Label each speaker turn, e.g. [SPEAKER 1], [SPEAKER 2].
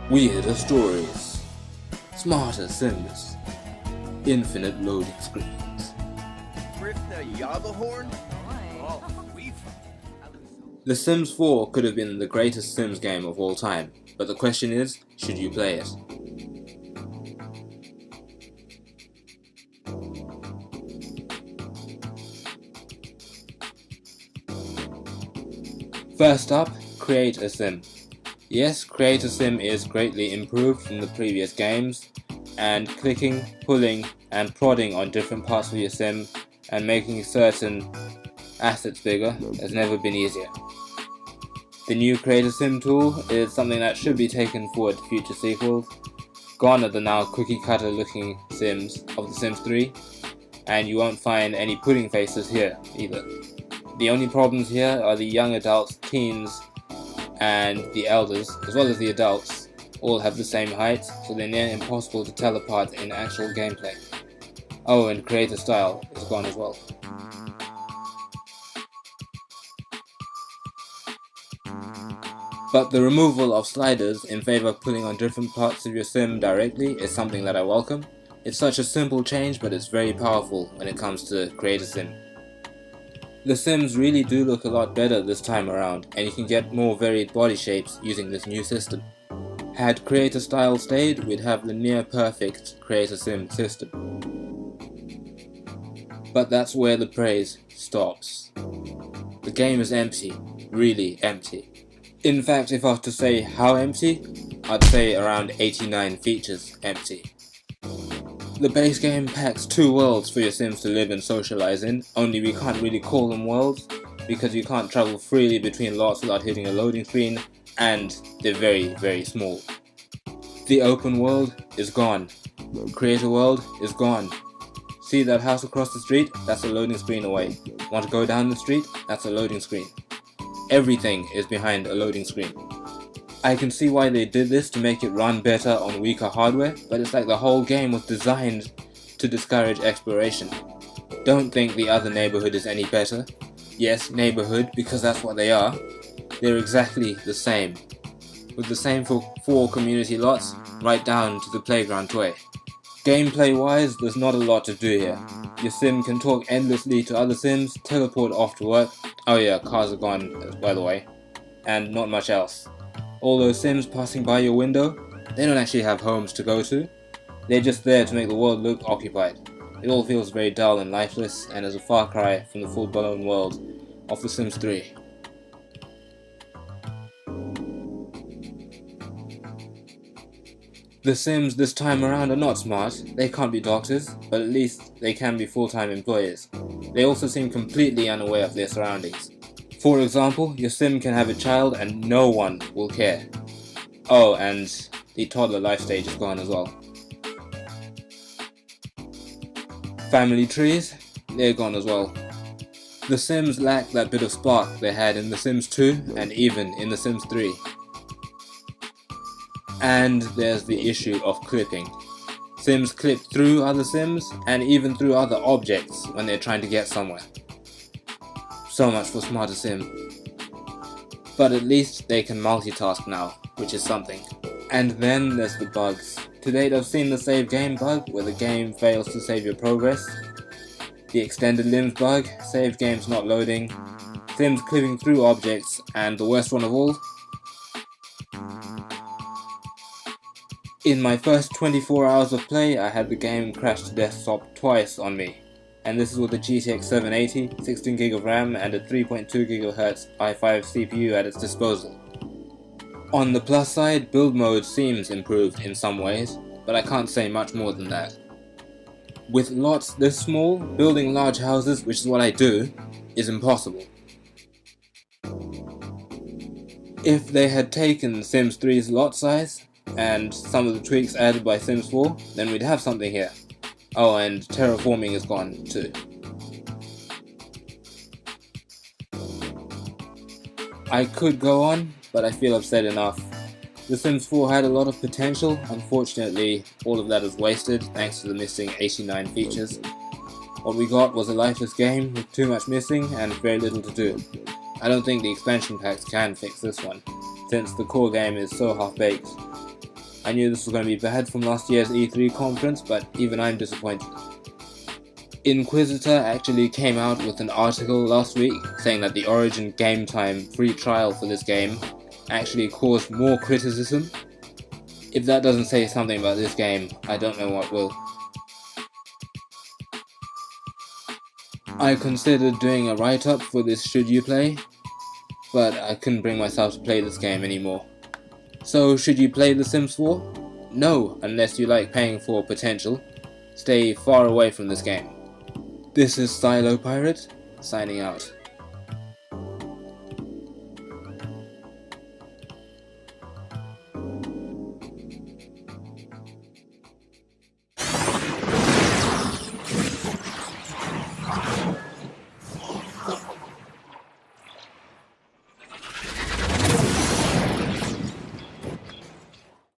[SPEAKER 1] Weirder stories, smarter Sims, infinite loading screens. The Sims 4 could have been the greatest Sims game of all time, but the question is, should you play it? First up, create a sim. Yes, create a sim is greatly improved from the previous games, and clicking, pulling and prodding on different parts of your sim and making certain assets bigger has never been easier. The new Create a Sim tool is something that should be taken forward to future sequels. Gone are the now cookie cutter looking Sims of The Sims 3, and you won't find any pudding faces here either. The only problems here are the young adults, teens, and the elders, as well as the adults, all have the same height, so they're near impossible to tell apart in actual gameplay. Oh, and creator style is gone as well. But the removal of sliders in favor of putting on different parts of your sim directly is something that I welcome. It's such a simple change, but it's very powerful when it comes to create a sim. The Sims really do look a lot better this time around, and you can get more varied body shapes using this new system. Had creator style stayed, we'd have the near perfect create a sim system. But that's where the praise stops. The game is empty, really empty. In fact, if I was to say how empty, I'd say around 89 features empty. The base game packs 2 worlds for your Sims to live and socialize in, only we can't really call them worlds because you can't travel freely between lots without hitting a loading screen, and they're very, very small. The open world is gone. Creator world is gone. See that house across the street? That's a loading screen away. Want to go down the street? That's a loading screen. Everything is behind a loading screen. I can see why they did this to make it run better on weaker hardware, but it's like the whole game was designed to discourage exploration. Don't think the other neighborhood is any better. Yes, neighborhood, because that's what they are. They're exactly the same. With the same for 4 community lots, right down to the playground toy. Gameplay wise, there's not a lot to do here. Your sim can talk endlessly to other sims, teleport off to work. Oh yeah, cars are gone, by the way. And not much else. All those sims passing by your window, they don't actually have homes to go to. They're just there to make the world look occupied. It all feels very dull and lifeless, and is a far cry from the full-blown world of The Sims 3. The Sims this time around are not smart. They can't be doctors, but at least they can be full-time employers. They also seem completely unaware of their surroundings. For example, your sim can have a child and no one will care. Oh, and the toddler life stage is gone as well. Family trees, they're gone as well. The Sims lack that bit of spark they had in The Sims 2 and even in The Sims 3. And there's the issue of clipping. Sims clip through other Sims and even through other objects when they're trying to get somewhere. So much for Smarter Sim. But at least they can multitask now, which is something. And then there's the bugs. To date I've seen the save game bug, where the game fails to save your progress. The extended limbs bug, save games not loading, Sims clipping through objects, and the worst one of all, in my first 24 hours of play I had the game crash to desktop twice on me. And this is with a GTX 780, 16GB of RAM and a 3.2GHz i5 CPU at its disposal. On the plus side, build mode seems improved in some ways, but I can't say much more than that. With lots this small, building large houses, which is what I do, is impossible. If they had taken Sims 3's lot size, and some of the tweaks added by Sims 4, then we'd have something here. Oh, and terraforming is gone too. I could go on, but I feel I've said enough. The Sims 4 had a lot of potential. Unfortunately, all of that was wasted thanks to the missing 89 features. What we got was a lifeless game with too much missing and very little to do. I don't think the expansion packs can fix this one, since the core game is so half-baked. I knew this was going to be bad from last year's E3 conference, but even I'm disappointed. Inquisitor actually came out with an article last week saying that the Origin Game Time free trial for this game actually caused more criticism. If that doesn't say something about this game, I don't know what will. I considered doing a write-up for this Should You Play, but I couldn't bring myself to play this game anymore. So should you play The Sims 4? No, unless you like paying for potential. Stay far away from this game. This is Stylo Pirate, signing out.